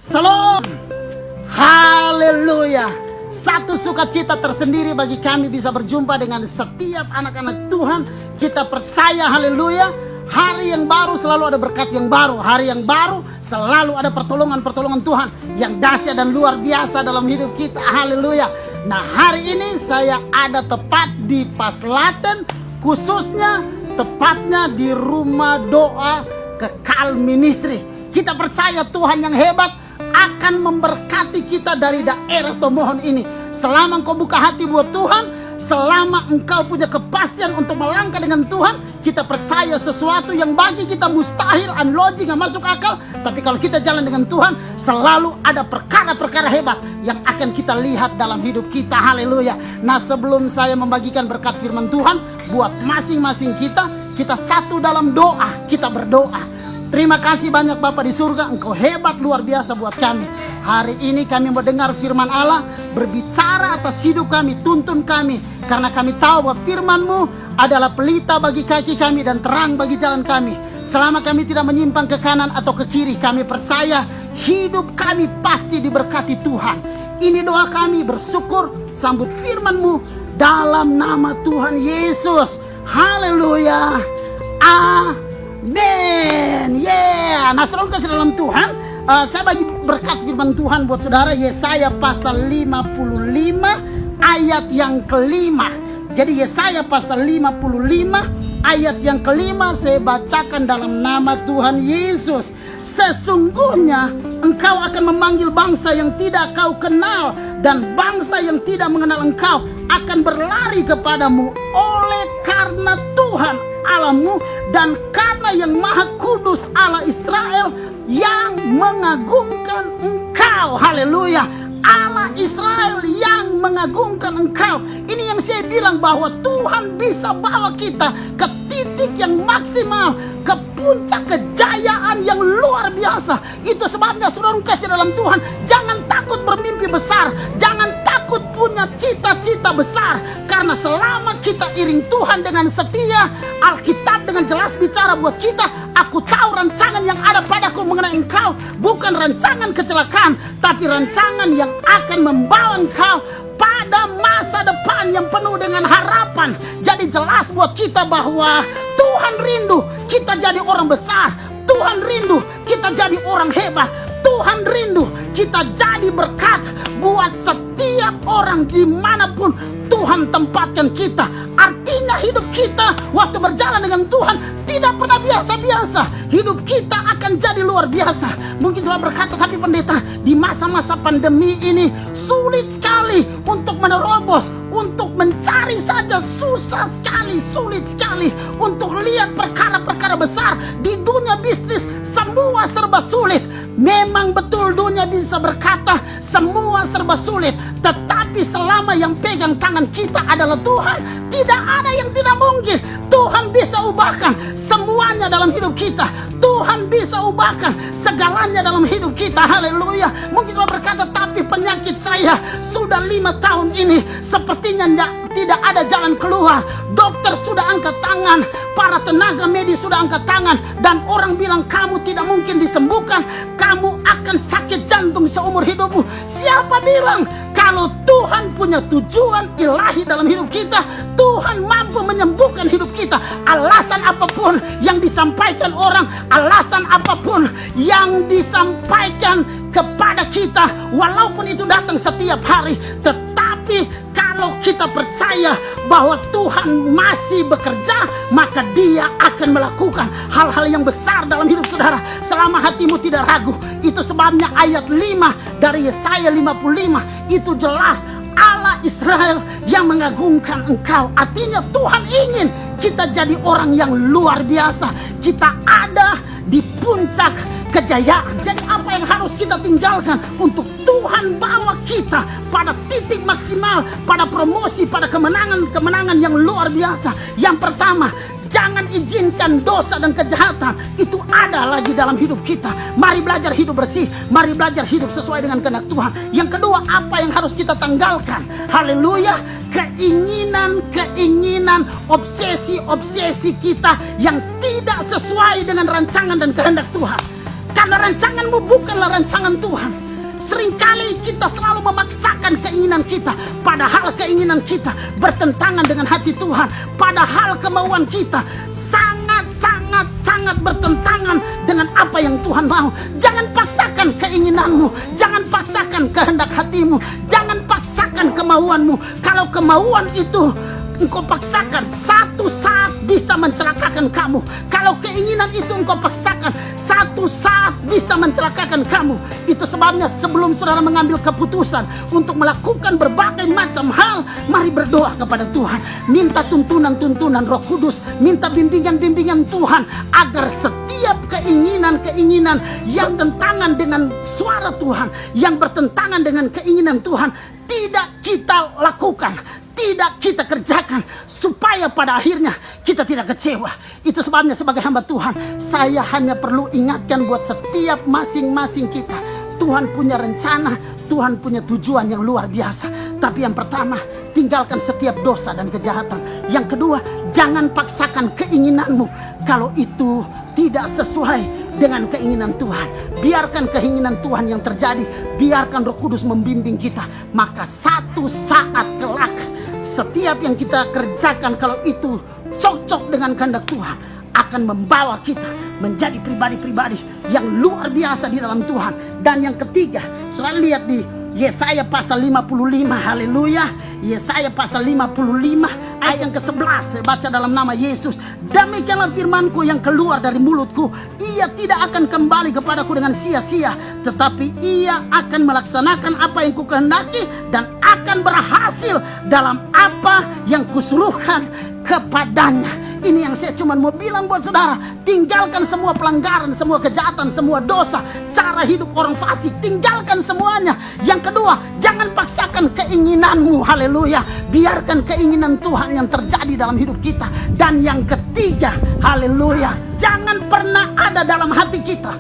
Shalom. Haleluya. Satu sukacita tersendiri bagi kami bisa berjumpa dengan setiap anak-anak Tuhan. Kita percaya, haleluya, hari yang baru selalu ada berkat yang baru. Hari yang baru selalu ada pertolongan-pertolongan Tuhan yang dahsyat dan luar biasa dalam hidup kita. Haleluya. Nah, hari ini saya ada tepat di Paslaten, khususnya tepatnya di rumah doa Kekal Ministry. Kita percaya Tuhan yang hebat akan memberkati kita dari daerah Tomohon ini. Selama engkau buka hati buat Tuhan, selama engkau punya kepastian untuk melangkah dengan Tuhan, kita percaya sesuatu yang bagi kita mustahil, unlogic, gak masuk akal. Tapi kalau kita jalan dengan Tuhan, selalu ada perkara-perkara hebat yang akan kita lihat dalam hidup kita. Haleluya. Nah, sebelum saya membagikan berkat firman Tuhan buat masing-masing kita satu dalam doa. Kita berdoa. Terima kasih banyak Bapa di surga, Engkau hebat luar biasa buat kami. Hari ini kami mendengar firman Allah, berbicara atas hidup kami, tuntun kami. Karena kami tahu bahwa firman-Mu adalah pelita bagi kaki kami dan terang bagi jalan kami. Selama kami tidak menyimpang ke kanan atau ke kiri, kami percaya hidup kami pasti diberkati Tuhan. Ini doa kami, bersyukur, sambut firman-Mu dalam nama Tuhan Yesus. Haleluya. Amen. Yeah. Nah, saudara kasih dalam Tuhan, saya bagi berkat firman Tuhan buat saudara. Yesaya pasal 55 ayat yang kelima. Jadi Yesaya pasal 55 ayat yang kelima saya bacakan dalam nama Tuhan Yesus. Sesungguhnya engkau akan memanggil bangsa yang tidak kau kenal, dan bangsa yang tidak mengenal engkau akan berlari kepadamu oleh karena Tuhan Allahmu dan karena yang Maha Kudus Allah Israel yang mengagungkan engkau. Haleluya. Allah Israel yang mengagungkan engkau. Ini yang saya bilang bahwa Tuhan bisa bawa kita ke titik yang maksimal, ke puncak kejayaan yang luar biasa. Itu sebabnya saudara kasih dalam Tuhan, jangan takut bermimpi besar, jangan takut punya cita-cita besar. Karena selama kita iring Tuhan dengan setia, Alkitab dengan jelas bicara buat kita, aku tahu rancangan yang ada padaku mengenai engkau bukan rancangan kecelakaan, tapi rancangan yang akan membawa engkau pada masa depan yang penuh dengan harapan. Jadi jelas buat kita bahwa Tuhan rindu kita jadi orang besar. Tuhan rindu kita jadi orang hebat. Tuhan rindu kita jadi berkat buat setiap orang dimanapun Tuhan tempatkan kita. Artinya hidup kita waktu berjalan dengan Tuhan tidak pernah biasa-biasa. Hidup kita akan jadi luar biasa. Mungkin telah berkata, tapi pendeta, di masa-masa pandemi ini sulit sekali untuk menerobos, untuk mencari saja susah sekali, sulit sekali untuk lihat perkara-perkara besar di dunia bisnis. Semua serba sulit. Memang betul dunia bisa berkata semua serba sulit, tetapi selama yang pegang tangan kita adalah Tuhan, tidak ada yang tidak mungkin. Tuhan bisa ubahkan semuanya dalam hidup kita. Tuhan bisa ubahkan segalanya dalam hidup kita. Haleluya. Mungkin kalau berkata, tapi penyakit saya sudah 5 tahun ini sepertinya tidak ada jalan keluar. Dokter sudah angkat tangan, para tenaga medis sudah angkat tangan, dan orang bilang kamu tidak mungkin disembuhkan, kamu akan sakit jantung seumur hidupmu. Siapa bilang kalau Tuhan punya tujuan ilahi dalam hidup kita, Tuhan mampu menyembuhkan hidup kita. Alasan apapun yang disampaikan orang, alasan apapun yang disampaikan kepada kita, walaupun itu datang setiap hari, tetapi kalau kita percaya bahwa Tuhan masih bekerja, maka Dia akan melakukan hal-hal yang besar dalam hidup saudara selama hatimu tidak ragu. Itu sebabnya ayat 5 dari Yesaya 55 itu jelas, Allah Israel yang mengagungkan engkau. Artinya Tuhan ingin kita jadi orang yang luar biasa. Kita ada di puncak kejayaan. Jadi apa yang harus kita tinggalkan untuk Tuhan bawa kita pada titik maksimal, pada promosi, pada kemenangan yang luar biasa? Yang pertama, jangan izinkan dosa dan kejahatan itu ada lagi dalam hidup kita. Mari belajar hidup bersih, mari belajar hidup sesuai dengan kehendak Tuhan. Yang kedua, apa yang harus kita tanggalkan? Haleluya. Keinginan, obsesi kita yang tidak sesuai dengan rancangan dan kehendak Tuhan. Karena rancanganmu bukanlah rancangan Tuhan. Seringkali kita selalu memaksakan keinginan kita, padahal keinginan kita bertentangan dengan hati Tuhan. Padahal kemauan kita sangat bertentangan dengan apa yang Tuhan mau. Jangan paksakan keinginanmu, jangan paksakan kehendak hatimu, jangan paksakan kemauanmu. Kalau kemauan itu engkau paksakan, satu saat bisa mencelakakan kamu. Kalau keinginan itu engkau paksakan, satu saat bisa mencelakakan kamu. Itu sebabnya sebelum saudara mengambil keputusan untuk melakukan berbagai macam hal, mari berdoa kepada Tuhan. Minta tuntunan Roh Kudus, minta bimbingan Tuhan, agar setiap keinginan yang bertentangan dengan suara Tuhan, yang bertentangan dengan keinginan Tuhan, tidak kita lakukan, tidak kita kerjakan, supaya pada akhirnya kita tidak kecewa. Itu sebabnya sebagai hamba Tuhan, saya hanya perlu ingatkan buat setiap masing-masing kita, Tuhan punya rencana, Tuhan punya tujuan yang luar biasa. Tapi yang pertama, tinggalkan setiap dosa dan kejahatan. Yang kedua, jangan paksakan keinginanmu kalau itu tidak sesuai dengan keinginan Tuhan. Biarkan keinginan Tuhan yang terjadi, biarkan Roh Kudus membimbing kita. Maka satu saat kelak, setiap yang kita kerjakan kalau itu cocok dengan kehendak Tuhan, akan membawa kita menjadi pribadi-pribadi yang luar biasa di dalam Tuhan. Dan yang ketiga, saudara lihat di Yesaya pasal 55, haleluya. Yesaya pasal 55 ayat yang ke-11, saya baca dalam nama Yesus. Demikianlah firmanku yang keluar dari mulutku, ia tidak akan kembali kepadaku dengan sia-sia, tetapi ia akan melaksanakan apa yang kukehendaki dan akan berhasil dalam apa yang kusuruhkan kepadanya. Ini yang saya cuma mau bilang buat saudara, tinggalkan semua pelanggaran, semua kejahatan, semua dosa, cara hidup orang fasik, tinggalkan semuanya. Yang kedua, jangan paksakan keinginanmu, haleluya. Biarkan keinginan Tuhan yang terjadi dalam hidup kita. Dan yang ketiga, haleluya, jangan pernah ada dalam hati kita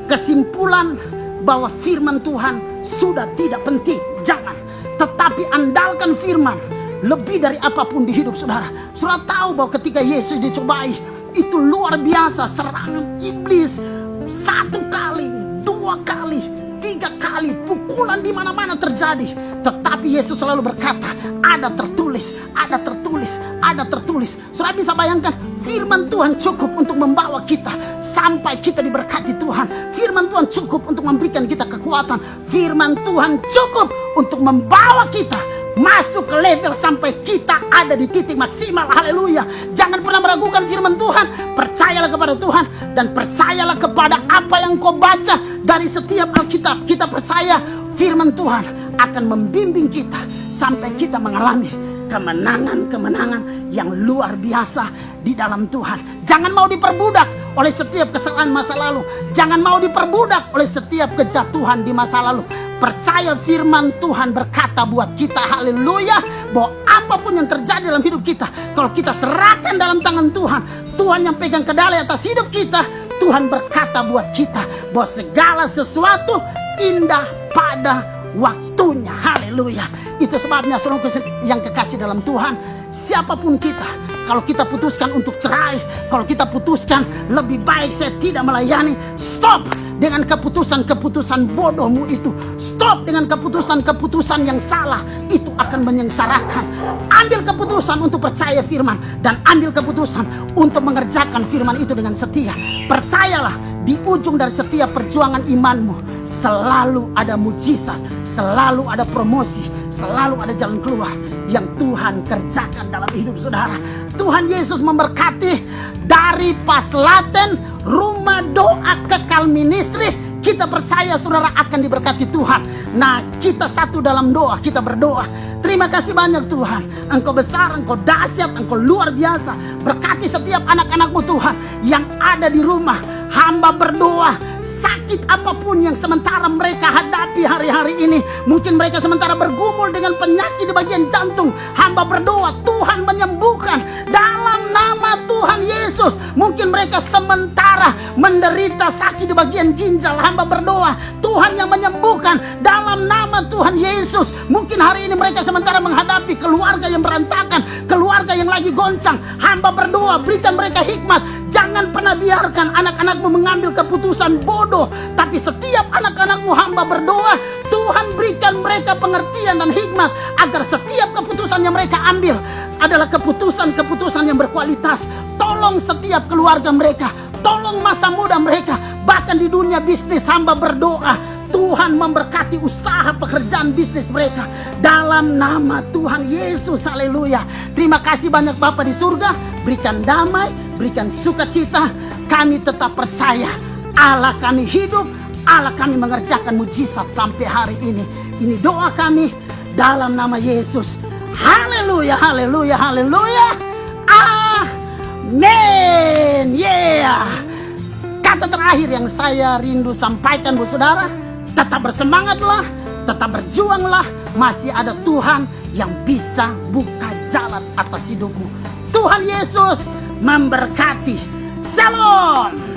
kesimpulan bahwa firman Tuhan sudah tidak penting. Jangan, tetapi andalkan firman lebih dari apapun di hidup saudara. Saudara tahu bahwa ketika Yesus dicobai, itu luar biasa serangan iblis. 1 kali, 2 kali, 3 kali, pukulan di mana-mana terjadi. Tetapi Yesus selalu berkata, ada tertulis, ada tertulis, ada tertulis. Saudara bisa bayangkan, firman Tuhan cukup untuk membawa kita sampai kita diberkati Tuhan. Firman Tuhan cukup untuk memberikan kita kekuatan. Firman Tuhan cukup untuk membawa kita masuk ke level sampai kita ada di titik maksimal. Haleluya. Jangan pernah meragukan firman Tuhan. Percayalah kepada Tuhan dan percayalah kepada apa yang kau baca dari setiap Alkitab. Kita percaya firman Tuhan akan membimbing kita sampai kita mengalami kemenangan-kemenangan yang luar biasa di dalam Tuhan. Jangan mau diperbudak oleh setiap kesalahan masa lalu. Jangan mau diperbudak oleh setiap kejatuhan di masa lalu. Percaya firman Tuhan berkata buat kita, haleluya, bahwa apapun yang terjadi dalam hidup kita, kalau kita serahkan dalam tangan Tuhan, Tuhan yang pegang kendali atas hidup kita, Tuhan berkata buat kita bahwa segala sesuatu indah pada waktunya. Haleluya. Itu sebabnya saudara yang kekasih dalam Tuhan, siapapun kita, kalau kita putuskan untuk cerai, kalau kita putuskan lebih baik saya tidak melayani, stop dengan keputusan-keputusan bodohmu itu. Stop dengan keputusan-keputusan yang salah. Itu akan menyengsarakan. Ambil keputusan untuk percaya firman, dan ambil keputusan untuk mengerjakan firman itu dengan setia. Percayalah, di ujung dari setiap perjuangan imanmu selalu ada mujizat, selalu ada promosi, selalu ada jalan keluar yang Tuhan kerjakan dalam hidup saudara. Tuhan Yesus memberkati. Dari Paslaten Rumah Doa Kekal Ministry, kita percaya saudara akan diberkati Tuhan. Nah, kita satu dalam doa, kita berdoa. Terima kasih banyak Tuhan, Engkau besar, Engkau dahsyat, Engkau luar biasa. Berkati setiap anak-anak-Mu Tuhan yang ada di rumah. Hamba berdoa sakit apapun yang sementara mereka hadapi hari-hari ini. Mungkin mereka sementara bergumul dengan penyakit di bagian jantung. Hamba berdoa Tuhan menyembuhkan dalam nama Tuhan Yesus. Mungkin mereka sementara menderita sakit di bagian ginjal. Hamba berdoa Tuhan yang menyembuhkan dalam nama Tuhan Yesus. Mungkin hari ini mereka sementara menghadapi keluarga yang berantakan, keluarga yang lagi goncang. Hamba berdoa berikan mereka hikmat. Jangan pernah biarkan anak-anakmu mengambil keputusan bodoh. Tapi setiap anak-anakmu hamba berdoa Tuhan berikan mereka pengertian dan hikmat, agar setiap keputusan yang mereka ambil adalah keputusan-keputusan yang berkualitas. Tolong setiap keluarga mereka, tolong masa muda mereka. Bahkan di dunia bisnis hamba berdoa Tuhan memberkati usaha pekerjaan bisnis mereka dalam nama Tuhan Yesus. Haleluya. Terima kasih banyak Bapa di surga. Berikan damai, berikan sukacita. Kami tetap percaya Allah kami hidup, Allah kami mengerjakan mujizat sampai hari ini. Ini doa kami dalam nama Yesus. Haleluya, haleluya, haleluya. Amin. Yeah. Kata terakhir yang saya rindu sampaikan buat saudara, tetap bersemangatlah, tetap berjuanglah. Masih ada Tuhan yang bisa buka jalan atas hidupmu. Tuhan Yesus memberkati. Shalom.